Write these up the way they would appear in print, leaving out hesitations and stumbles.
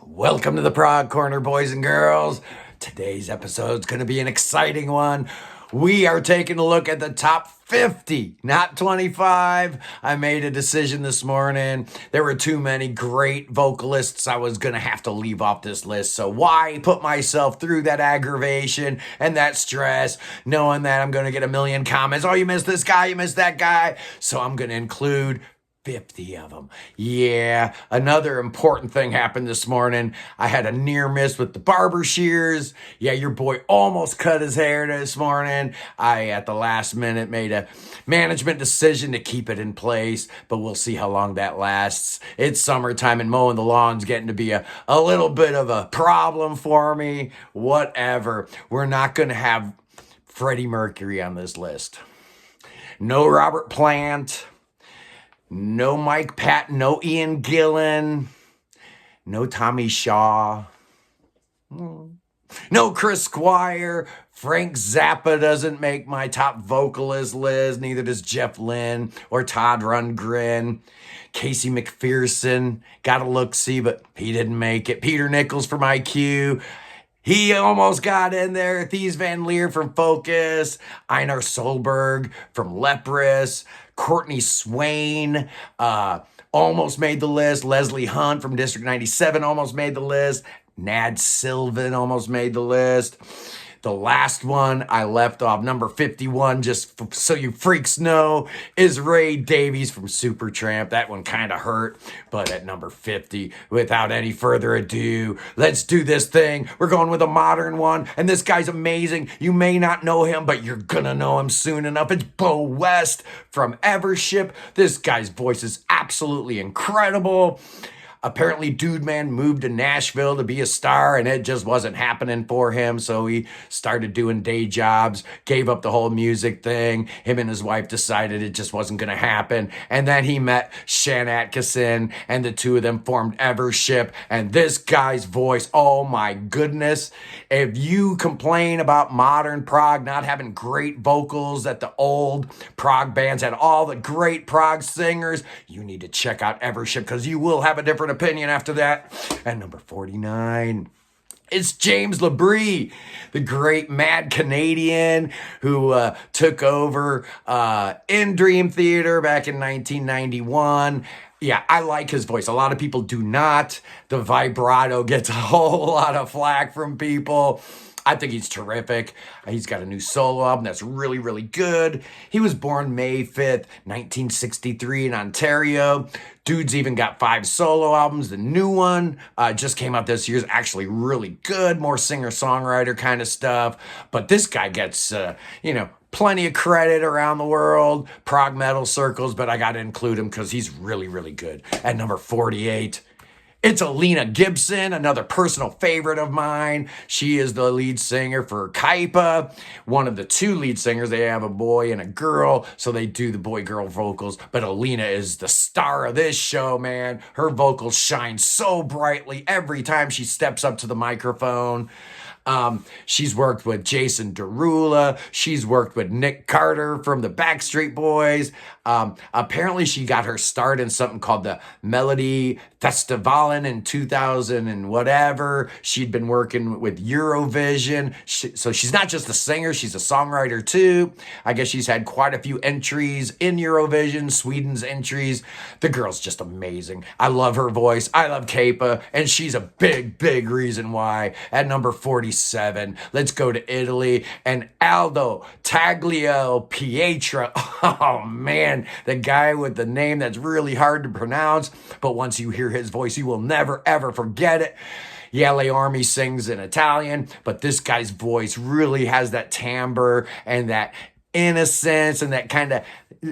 Welcome to the Prog Corner, boys and girls. Today's episode's going to be an exciting one. We are taking a look at the top 50, not 25. I made a decision this morning. There were too many great vocalists. I was going to have to leave off this list. So why put myself through that aggravation and that stress, knowing that I'm going to get a million comments? Oh, you missed this guy, you missed that guy. So I'm going to include 50 of them. Yeah, another important thing happened this morning. I had a near miss with the barber shears. Yeah, your boy almost cut his hair this morning. I, at the last minute, made a management decision to keep it in place, but we'll see how long that lasts. It's summertime and mowing the lawn's getting to be a little bit of a problem for me. Whatever. We're not going to have Freddie Mercury on this list. No Robert Plant. No Mike Patton, no Ian Gillan, no Tommy Shaw, no Chris Squire. Frank Zappa doesn't make my top vocalist list, neither does Jeff Lynne or Todd Rundgren. Casey McPherson, got a look-see, but he didn't make it. Peter Nichols from IQ. He almost got in there. Thies Van Leer from Focus. Einar Solberg from Leprous. Courtney Swain almost made the list. Leslie Hunt from District 97 almost made the list. Nad Sylvan almost made the list. The last one I left off, number 51, just so you freaks know, is Ray Davies from Supertramp. That one kind of hurt, but at number 50, without any further ado, let's do this thing. We're going with a modern one, and this guy's amazing. You may not know him, but you're gonna know him soon enough. It's Beau West from Evership. This guy's voice is absolutely incredible. Apparently, Dude Man moved to Nashville to be a star, and it just wasn't happening for him, so he started doing day jobs, gave up the whole music thing. Him and his wife decided it just wasn't going to happen, and then he met Shan Atkinson, and the two of them formed Evership, and this guy's voice, oh my goodness. If you complain about modern prog not having great vocals, that the old prog bands had all the great prog singers, you need to check out Evership, because you will have a different opinion after that. And number 49, it's James LaBrie, the great mad Canadian who took over in Dream Theater back in 1991. Yeah, I like his voice. A lot of people do not. The vibrato gets a whole lot of flack from people. I think he's terrific. He's got a new solo album that's really, really good. He was born May 5th, 1963 in Ontario. Dude's even got 5 solo albums. The new one just came out this year. Is actually really good. More singer-songwriter kind of stuff. But this guy gets, plenty of credit around the world, prog metal circles, but I got to include him because he's really, really good. At number 48, it's Aleena Gibson, another personal favorite of mine. She is the lead singer for Kaipa, one of the 2 lead singers. They have a boy and a girl, so they do the boy-girl vocals. But Aleena is the star of this show, man. Her vocals shine so brightly every time she steps up to the microphone. She's worked with Jason Derulo. She's worked with Nick Carter from the Backstreet Boys. Apparently she got her start in something called the Melody Festivalen in 2000 and whatever. She'd been working with Eurovision. So she's not just a singer, she's a songwriter too. I guess she's had quite a few entries in Eurovision, Sweden's entries. The girl's just amazing. I love her voice. I love Kaipa, and she's a big, big reason why. At number 47, let's go to Italy and Aldo Tagliapietra. Oh man, the guy with the name that's really hard to pronounce, but once you hear his voice, you will never ever forget it. Yeah, Leormi sings in Italian, but this guy's voice really has that timbre and that innocence and that kind of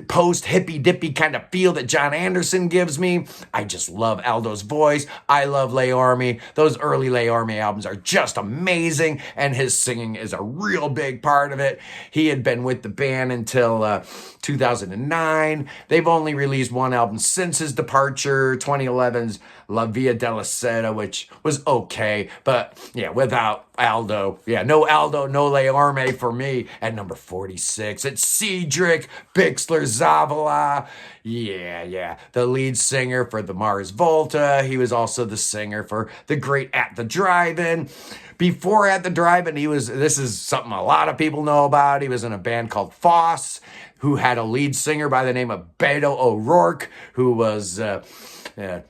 post-hippy-dippy kind of feel that John Anderson gives me. I just love Aldo's voice. I love Leormi. Those early Leormi albums are just amazing, and his singing is a real big part of it. He had been with the band until 2009. They've only released one album since his departure, 2011's La Via della Sera, which was okay, but yeah, without Aldo. Yeah, no Aldo, no Leormi for me. At number 46, mix. It's Cedric Bixler-Zavala. Yeah. The lead singer for the Mars Volta. He was also the singer for the great At the Drive-In. Before At the Drive-In, this is something a lot of people know about. He was in a band called Foss, who had a lead singer by the name of Beto O'Rourke, who was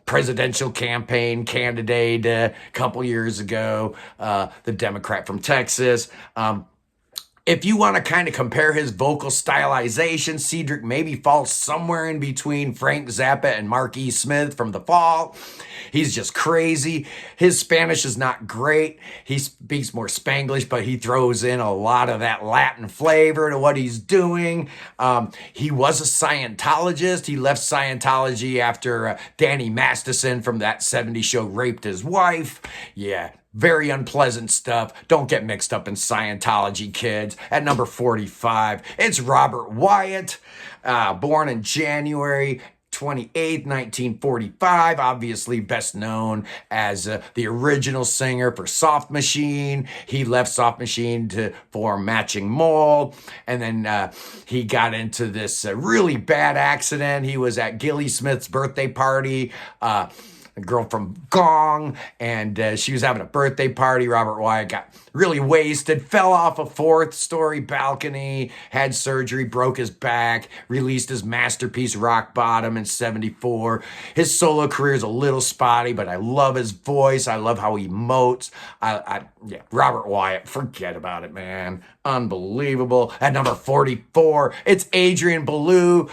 presidential campaign candidate a couple years ago, the Democrat from Texas. If you want to kind of compare his vocal stylization, Cedric maybe falls somewhere in between Frank Zappa and Mark E. Smith from The Fall. He's just crazy. His Spanish is not great. He speaks more Spanglish, but he throws in a lot of that Latin flavor to what he's doing. He was a Scientologist. He left Scientology after Danny Masterson from that 70s show raped his wife. Yeah. Very unpleasant stuff. Don't get mixed up in Scientology, kids. At number 45, it's Robert Wyatt, born in January 28th, 1945, obviously best known as the original singer for Soft Machine. He left Soft Machine to form Matching Mole, and then he got into this really bad accident. He was at Gilly Smith's birthday party, a girl from Gong, and she was having a birthday party. Robert Wyatt got really wasted, fell off a 4th-story balcony, had surgery, broke his back, released his masterpiece Rock Bottom in 74. His solo career is a little spotty, but I love his voice. I love how he emotes. Yeah, Robert Wyatt, forget about it, man. Unbelievable. At number 44, it's Adrian Belew.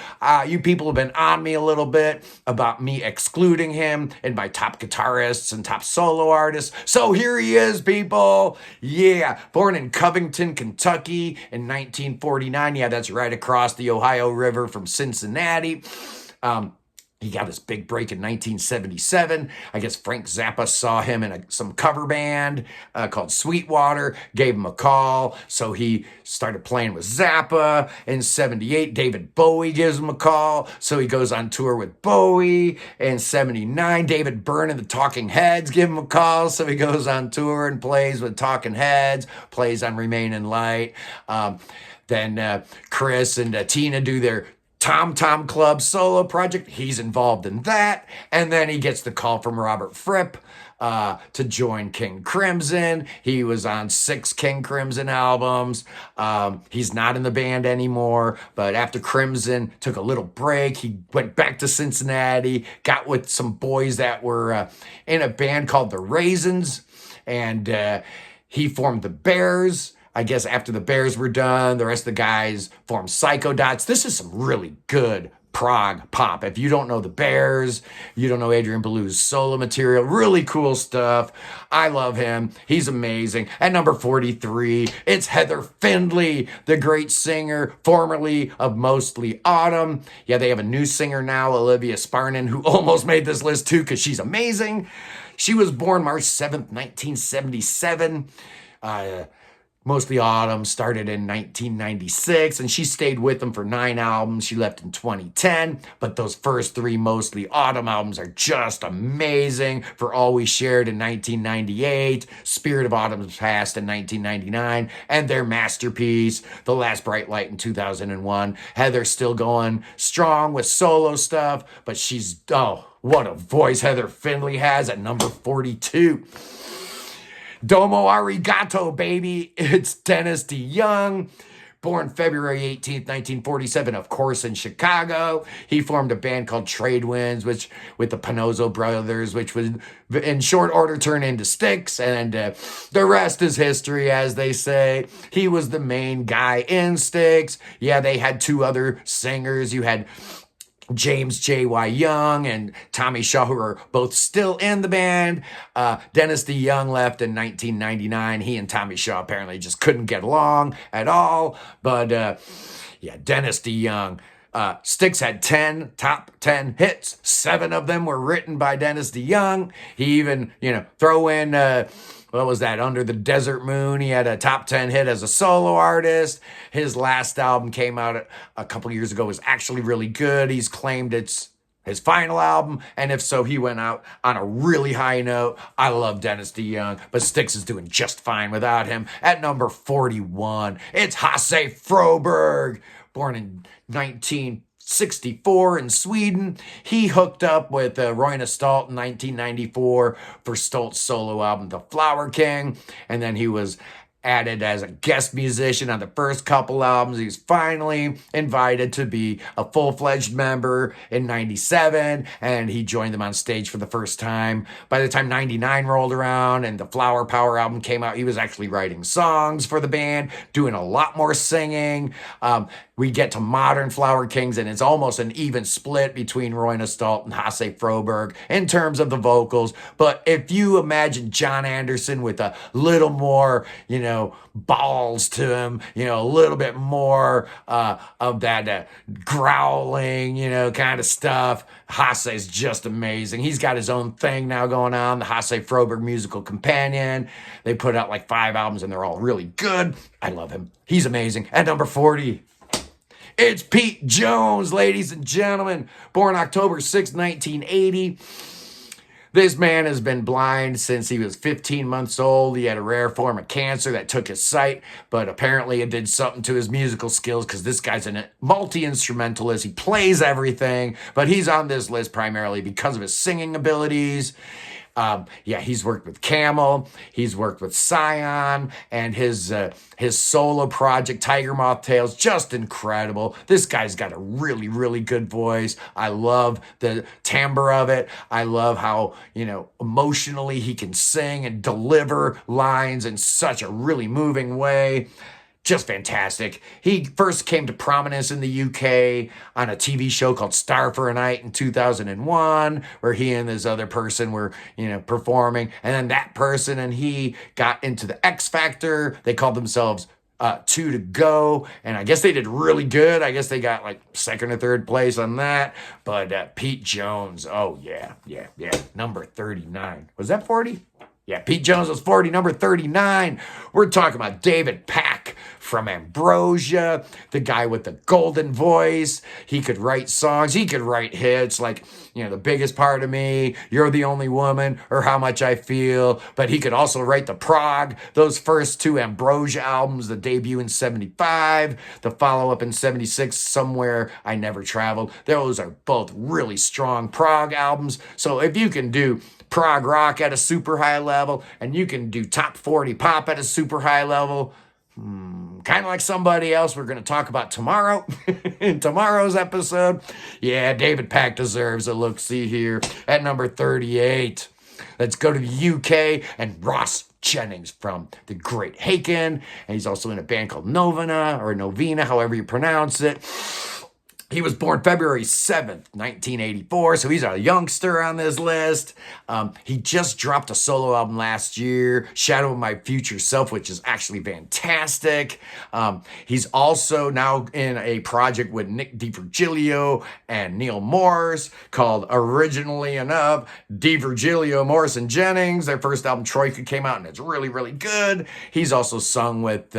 You people have been on me a little bit about me excluding him in my top guitarists and top solo artists. So here he is, people. Yeah, born in Covington, Kentucky in 1949. Yeah, that's right across the Ohio River from Cincinnati. He got his big break in 1977. I guess Frank Zappa saw him in some cover band called Sweetwater, gave him a call. So he started playing with Zappa. In 78, David Bowie gives him a call. So he goes on tour with Bowie. In 79, David Byrne and the Talking Heads give him a call. So he goes on tour and plays with Talking Heads, plays on Remain in Light. Then Chris and Tina do their Tom Tom Club solo project. He's involved in that. And then he gets the call from Robert Fripp to join King Crimson. He was on 6 King Crimson albums. He's not in the band anymore, but after Crimson took a little break, he went back to Cincinnati, got with some boys that were in a band called The Raisins, and he formed the Bears. I guess after the Bears were done, the rest of the guys formed Psychodots. This is some really good prog pop. If you don't know the Bears, you don't know Adrian Belew's solo material, really cool stuff. I love him. He's amazing. At number 43, it's Heather Findlay, the great singer, formerly of Mostly Autumn. Yeah, they have a new singer now, Olivia Sparnan, who almost made this list too because she's amazing. She was born March 7th, 1977. Mostly Autumn started in 1996, and she stayed with them for 9 albums. She left in 2010, but those first 3 Mostly Autumn albums are just amazing. For All We Shared in 1998, Spirit of Autumn's Past in 1999, and their masterpiece, The Last Bright Light in 2001. Heather's still going strong with solo stuff, but what a voice Heather Findlay has at number 42. Domo Arigato, baby. It's Dennis DeYoung, born February 18th, 1947, of course, in Chicago. He formed a band called Trade Winds, which with the Panozzo brothers, which would in short order turn into Styx, and the rest is history, as they say. He was the main guy in Styx. Yeah, they had 2 other singers. You had James J.Y. Young and Tommy Shaw, who are both still in the band. Dennis DeYoung left in 1999. He and Tommy Shaw apparently just couldn't get along at all. But Dennis DeYoung. Styx had 10 top 10 hits. 7 of them were written by Dennis DeYoung. He even, throw in, what was that? Under the Desert Moon. He had a top 10 hit as a solo artist. His last album came out a couple years ago. It was actually really good. He's claimed it's his final album? And if so, he went out on a really high note. I love Dennis DeYoung, but Styx is doing just fine without him. At number 41, it's Hasse Froberg, born in 1964 in Sweden. He hooked up with Roine Stolt in 1994 for Stolt's solo album, The Flower King, and then he was added as a guest musician on the first couple albums. He was finally invited to be a full-fledged member in 97, and he joined them on stage for the first time. By the time 99 rolled around and the Flower Power album came out, he was actually writing songs for the band, doing a lot more singing. We get to modern Flower Kings, and it's almost an even split between Roine Stolt and Hasse Froberg in terms of the vocals. But if you imagine John Anderson with a little more, balls to him, a little bit more of that growling, kind of stuff, Hasse is just amazing. He's got his own thing now going on, the Hasse Froberg Musical Companion. They put out like 5 albums, and they're all really good. I love him. He's amazing. At number 40, it's Pete Jones, ladies and gentlemen, born October 6, 1980. This man has been blind since he was 15 months old. He had a rare form of cancer that took his sight, but apparently it did something to his musical skills because this guy's a multi-instrumentalist. He plays everything, but he's on this list primarily because of his singing abilities. He's worked with Camel, he's worked with Scion, and his solo project, Tiger Moth Tales, just incredible. This guy's got a really, really good voice. I love the timbre of it. I love how, emotionally he can sing and deliver lines in such a really moving way. Just fantastic. He first came to prominence in the UK on a TV show called Star for a Night in 2001, where he and this other person were, performing. And then that person and he got into the X Factor. They called themselves 2 to Go, and I guess they did really good. I guess they got like 2nd or 3rd place on that. But Pete Jones, oh yeah, number 39. Was that 40? Yeah, Pete Jones was 40, number 39. We're talking about David Pack from Ambrosia, the guy with the golden voice. He could write songs. He could write hits like, The Biggest Part of Me, You're the Only Woman, or How Much I Feel. But he could also write the Prog, those first 2 Ambrosia albums, the debut in 75, the follow-up in 76, Somewhere I Never Traveled. Those are both really strong Prog albums. So if you can do prog rock at a super high level, and you can do top 40 pop at a super high level, kind of like somebody else we're going to talk about tomorrow in tomorrow's episode. Yeah, David Pack deserves a look-see here at number 38. Let's go to the UK and Ross Jennings from the Great Haken, and he's also in a band called Novena, however you pronounce it. He was born February 7th, 1984, so he's a youngster on this list. He just dropped a solo album last year, Shadow of My Future Self, which is actually fantastic. He's also now in a project with Nick DiVirgilio and Neil Morse called, originally enough, DiVirgilio, Morse, and Jennings. Their first album, Troika, came out, and it's really, really good. He's also sung with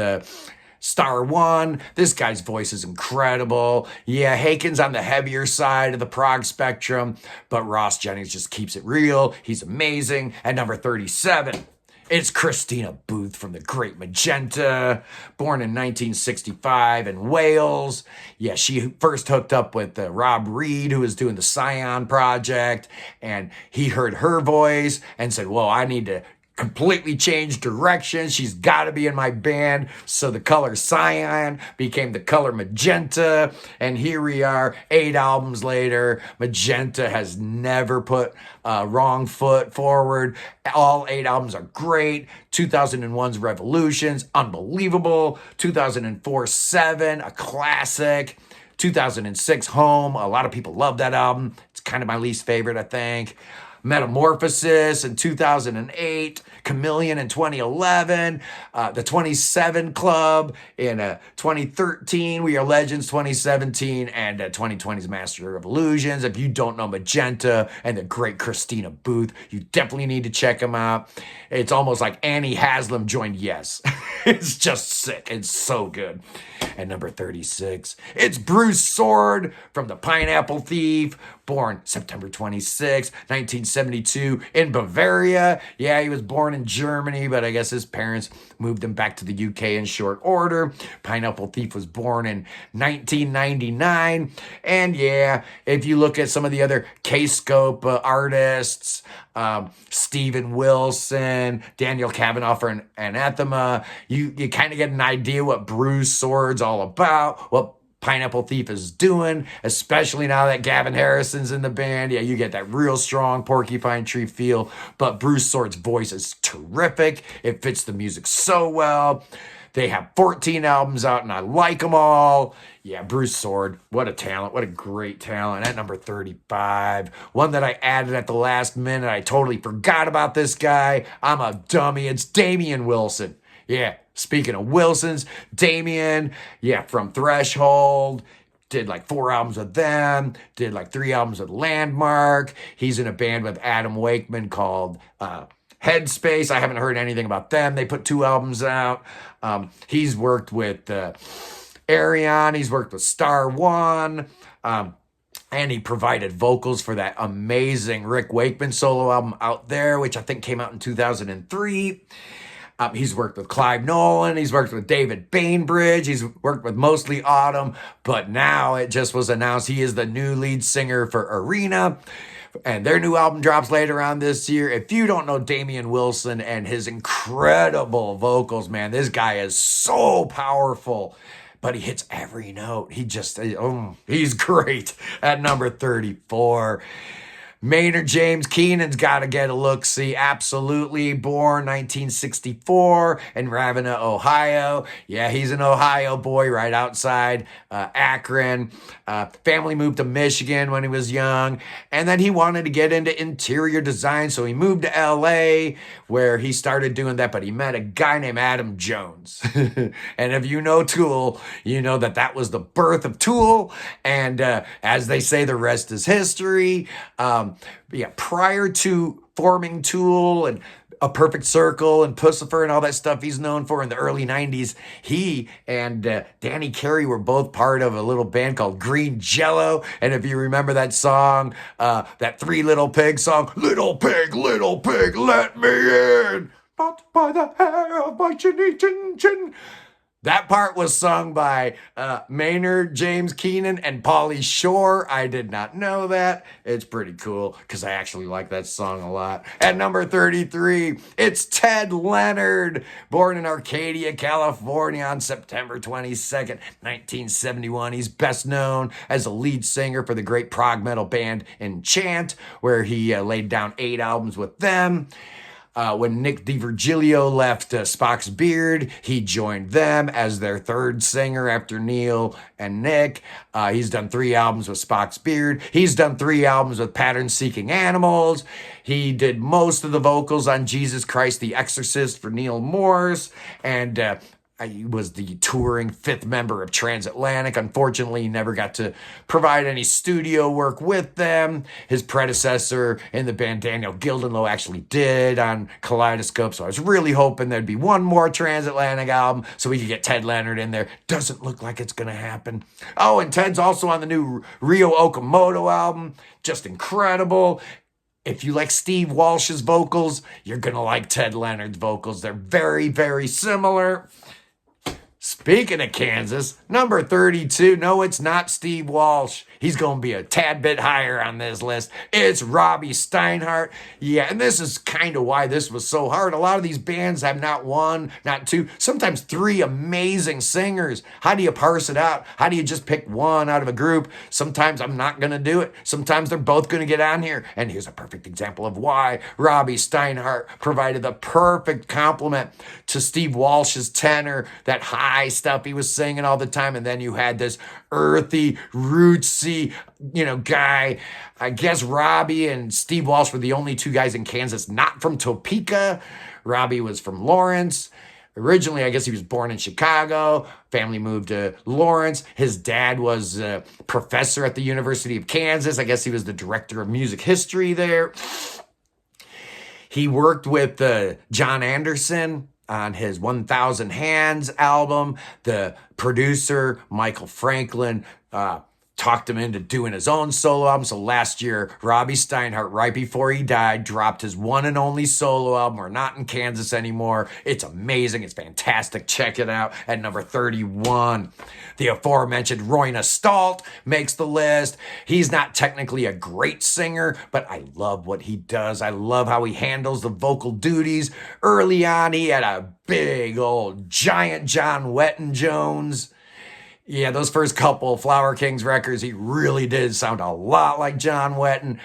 Star One. This guy's voice is incredible. Yeah, Haken's on the heavier side of the prog spectrum, but Ross Jennings just keeps it real. He's amazing. At number 37, it's Christina Booth from the Great Magenta, born in 1965 in Wales. Yeah, she first hooked up with Rob Reed, who was doing the Scion project, and he heard her voice and said, "Whoa, I need to completely changed direction. She's got to be in my band." So the color cyan became the color magenta. And here we are 8 albums later. Magenta has never put a wrong foot forward. All 8 albums are great. 2001's Revolutions, unbelievable. 2004 7, a classic. 2006 Home, a lot of people love that album. It's kind of my least favorite, I think. Metamorphosis in 2008, Chameleon in 2011, the 27 Club in 2013, We Are Legends 2017, and 2020's Master of Illusions. If you don't know Magenta and the great Christina Booth, you definitely need to check them out. It's almost like Annie Haslam joined Yes. It's just sick. It's so good. At number 36, it's Bruce Soord from The Pineapple Thief, born September 26, 1972 in Bavaria. Yeah, he was born in Germany, but I guess his parents moved him back to the UK in short order. Pineapple Thief was born in 1999. And yeah, if you look at some of the other K-Scope artists, Steven Wilson, Daniel Kavanaugh for Anathema, you kind of get an idea what Bruce Soord's all about, what Pineapple Thief is doing, especially now that Gavin Harrison's in the band. Yeah, you get that real strong Porcupine Tree feel, but Bruce Soord's voice is terrific. It fits the music so well. They have 14 albums out, and I like them all. Yeah, Bruce Soord, what a talent. What a great talent. At number 35, one that I added at the last minute. I totally forgot about this guy. I'm a dummy. It's Damian Wilson. Yeah, speaking of Wilsons, Damian, yeah, from Threshold, did like 4 albums with them, did like 3 albums with Landmark. He's in a band with Adam Wakeman called Headspace. I haven't heard anything about them. They put 2 albums out. He's worked with Arion. He's worked with Star One. And he provided vocals for that amazing Rick Wakeman solo album Out There, which I think came out in 2003. He's worked with Clive Nolan. He's worked with David Bainbridge. He's worked with Mostly Autumn. But now it just was announced he is the new lead singer for Arena. And their new album drops later on this year. If you don't know Damian Wilson and his incredible vocals, man, this guy is so powerful. But he hits every note. He's great. At number 34, Maynard James Keenan's got to get a look-see. Absolutely. Born 1964 in Ravenna, Ohio. Yeah, he's an Ohio boy right outside Akron. Family moved to Michigan when he was young. And then he wanted to get into interior design, so he moved to L.A., where he started doing that. But he met a guy named Adam Jones. And if you know Tool, you know that was the birth of Tool. And as they say, the rest is history. Prior to forming Tool and A Perfect Circle and Pussifer and all that stuff he's known for in the early 90s, he and Danny Carey were both part of a little band called Green Jello. And if you remember that song, that Three Little Pigs song, Little Pig, let me in, not by the hair of my chinny chin chin. That part was sung by Maynard James Keenan and Pauly Shore. I did not know that. It's pretty cool because I actually like that song a lot. At number 33, it's Ted Leonard, born in Arcadia, California on September 22nd, 1971. He's best known as a lead singer for the great prog metal band Enchant, where he laid down 8 albums with them. When Nick DiVirgilio left Spock's Beard, he joined them as their third singer after Neil and Nick. He's done 3 albums with Spock's Beard. He's done 3 albums with Pattern Seeking Animals. He did most of the vocals on Jesus Christ the Exorcist for Neil Morse. And he was the touring 5th member of Transatlantic. Unfortunately, he never got to provide any studio work with them. His predecessor in the band, Daniel Gildenlow, actually did on Kaleidoscope. So I was really hoping there'd be one more Transatlantic album so we could get Ted Leonard in there. Doesn't look like it's going to happen. Oh, and Ted's also on the new Ryo Okamoto album. Just incredible. If you like Steve Walsh's vocals, you're going to like Ted Leonard's vocals. They're very, very similar. Speaking of Kansas, number 32, no, it's not Steve Walsh. He's going to be a tad bit higher on this list. It's Robby Steinhardt. Yeah, and this is kind of why this was so hard. A lot of these bands have not 1, not 2, sometimes 3 amazing singers. How do you parse it out? How do you just pick one out of a group? Sometimes I'm not going to do it. Sometimes they're both going to get on here. And here's a perfect example of why Robby Steinhardt provided the perfect complement to Steve Walsh's tenor, that high stuff he was singing all the time. And then you had this earthy, rootsy, guy. I guess Robby and Steve Walsh were the only 2 guys in Kansas not from Topeka. Robby was from Lawrence. Originally, I guess he was born in Chicago. Family moved to Lawrence. His dad was a professor at the University of Kansas. I guess he was the director of music history there. He worked with John Anderson on his 1,000 Hands album. The producer, Michael Franklin, talked him into doing his own solo album. So last year, Robby Steinhardt, right before he died, dropped his one and only solo album. We're not in Kansas anymore. It's amazing. It's fantastic. Check it out at number 31. The aforementioned Roine Stolt makes the list. He's not technically a great singer, but I love what he does. I love how he handles the vocal duties. Early on, he had a big old giant John Wetton Jones. Yeah, those first couple Flower Kings records, he really did sound a lot like John Wetton.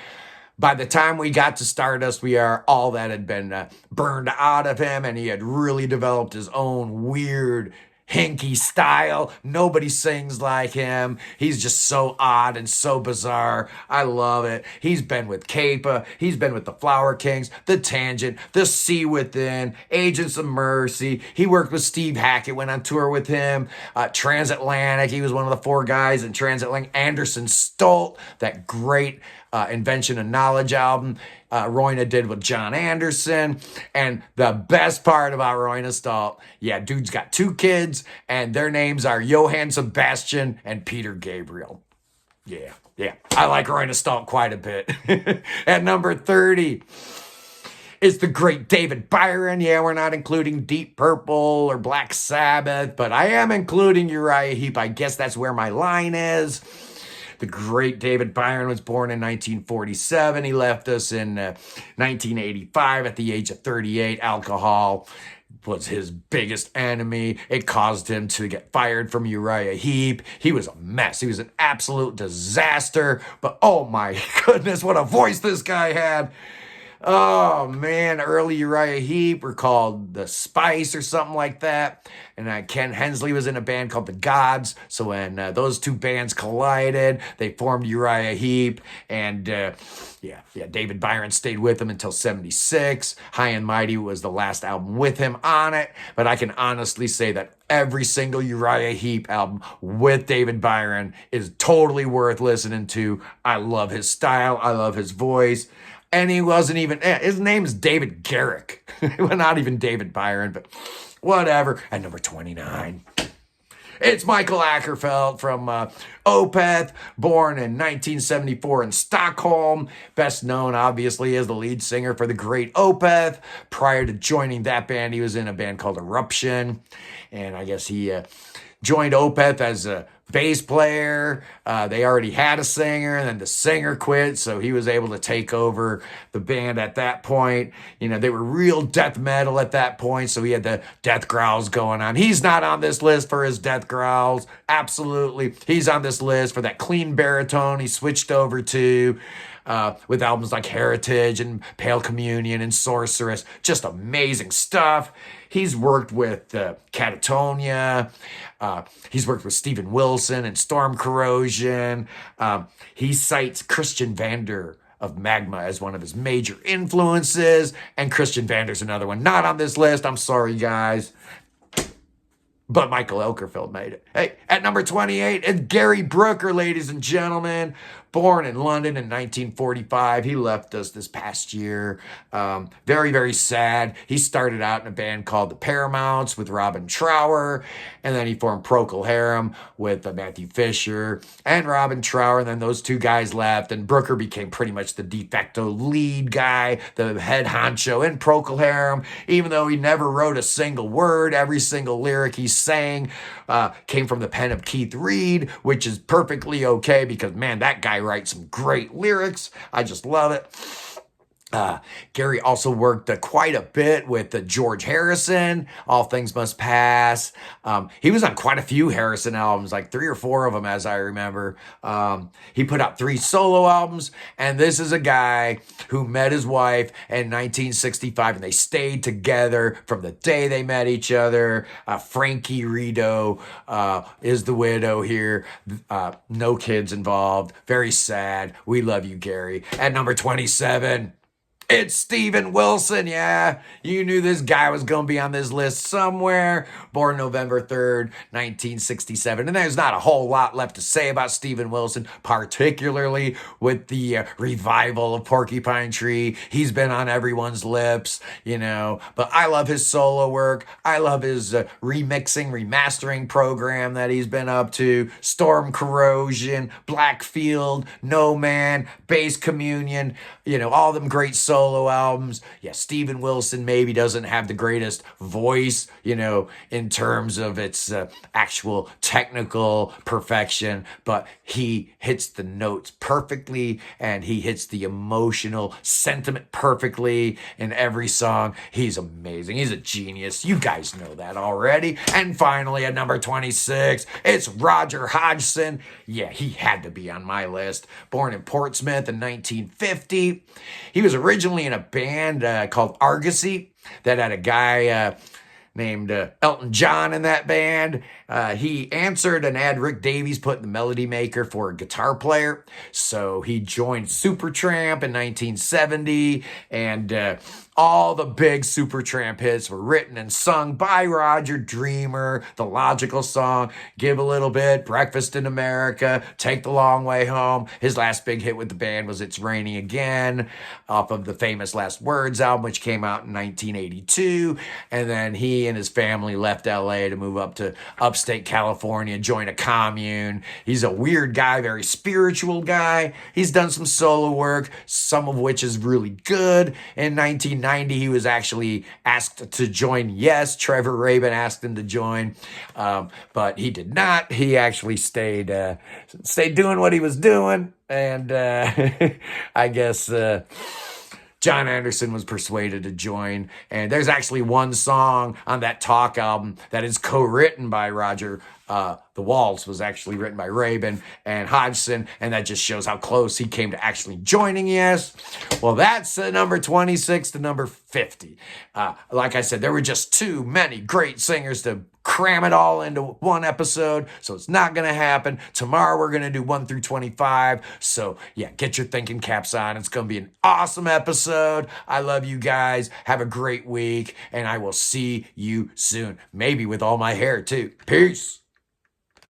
By the time we got to Stardust, all that had been burned out of him, and he had really developed his own weird, hinky style. Nobody sings like him. He's just so odd and so bizarre. I love it. He's been with Kappa. He's been with the Flower Kings, the Tangent, the Sea Within, Agents of Mercy. He worked with Steve Hackett, went on tour with him. Transatlantic, he was one of the 4 guys in Transatlantic. Anderson Stolt, that great Invention of Knowledge album Roine did with John Anderson. And the best part about Roine Stolt, yeah, dude's got 2 kids, and their names are Johann Sebastian and Peter Gabriel. Yeah, I like Roine Stolt quite a bit. At number 30 is the great David Byron. Yeah, we're not including Deep Purple or Black Sabbath, but I am including Uriah Heep. I guess that's where my line is. The great David Byron was born in 1947. He left us in 1985 at the age of 38. Alcohol was his biggest enemy. It caused him to get fired from Uriah Heep. He was a mess. He was an absolute disaster. But oh my goodness, what a voice this guy had. Oh man, early Uriah Heep were called The Spice or something like that. And Ken Hensley was in a band called The Gods. So when those 2 bands collided, they formed Uriah Heep. And David Byron stayed with them until 76. High and Mighty was the last album with him on it. But I can honestly say that every single Uriah Heep album with David Byron is totally worth listening to. I love his style. I love his voice. And he wasn't even, his name's David Garrick. Well, not even David Byron, but whatever. At number 29, it's Mikael Akerfeldt from Opeth, born in 1974 in Stockholm. Best known, obviously, as the lead singer for the great Opeth. Prior to joining that band, he was in a band called Eruption. And I guess he joined Opeth as a bass player. They already had a singer, and then the singer quit, so he was able to take over the band at that point. You know, they were real death metal at that point, so he had the death growls going on. He's not on this list for his death growls. Absolutely. He's on this list for that clean baritone he switched over to. With albums like Heritage and Pale Communion and Sorceress. Just amazing stuff. He's worked with Catatonia. He's worked with Steven Wilson and Storm Corrosion. He cites Christian Vander of Magma as one of his major influences. And Christian Vander's another one. Not on this list. I'm sorry, guys. But Mikael Akerfeldt made it. Hey, at number 28, it's Gary Brooker, ladies and gentlemen. Born in London in 1945. He left us this past year. Very, very sad. He started out in a band called the Paramounts with Robin Trower. And then he formed Procol Harum with Matthew Fisher and Robin Trower. And then those 2 guys left. And Brooker became pretty much the de facto lead guy, the head honcho in Procol Harum. Even though he never wrote a single word, every single lyric he sang came from the pen of Keith Reed, which is perfectly okay because, man, that guy writes some great lyrics. I just love it. Gary also worked quite a bit with George Harrison, All Things Must Pass. He was on quite a few Harrison albums, like 3 or 4 of them, as I remember. He put out 3 solo albums, and this is a guy who met his wife in 1965, and they stayed together from the day they met each other. Frankie Rideau is the widow here. No kids involved. Very sad. We love you, Gary. At number 27... It's Steven Wilson. Yeah, you knew this guy was going to be on this list somewhere. Born November 3rd, 1967. And there's not a whole lot left to say about Steven Wilson, particularly with the revival of Porcupine Tree. He's been on everyone's lips, but I love his solo work. I love his remixing, remastering program that he's been up to. Storm Corrosion, Blackfield, No Man, Bass Communion, all them great solo albums. Yeah, Steven Wilson maybe doesn't have the greatest voice, in terms of its actual technical perfection, but he hits the notes perfectly and he hits the emotional sentiment perfectly in every song. He's amazing. He's a genius. You guys know that already. And finally, at number 26, it's Roger Hodgson. Yeah, he had to be on my list. Born in Portsmouth in 1950. He was originally in a band called Argosy that had a guy named Elton John in that band. He answered an ad Rick Davies put in the Melody Maker for a guitar player. So he joined Supertramp in 1970, and all the big Supertramp hits were written and sung by Roger. Dreamer, The Logical Song, Give a Little Bit, Breakfast in America, Take the Long Way Home. His last big hit with the band was It's Raining Again, off of the famous Last Words album, which came out in 1982. And then he and his family left LA to move up to upstate California, join a commune. He's a weird guy, very spiritual guy. He's done some solo work, some of which is really good. In 1990, he was actually asked to join Yes. Trevor Rabin asked him to join, but he did not. He actually stayed doing what he was doing, and I guess John Anderson was persuaded to join. And there's actually one song on that Talk album that is co-written by Roger. The Waltz was actually written by Rabin and Hodgson, and that just shows how close he came to actually joining Yes. Well, that's number 26 to number 50. Like I said, there were just too many great singers to cram it all into one episode, so it's not going to happen. Tomorrow we're going to do 1 through 25, so yeah, get your thinking caps on. It's going to be an awesome episode. I love you guys. Have a great week, and I will see you soon. Maybe with all my hair, too. Peace.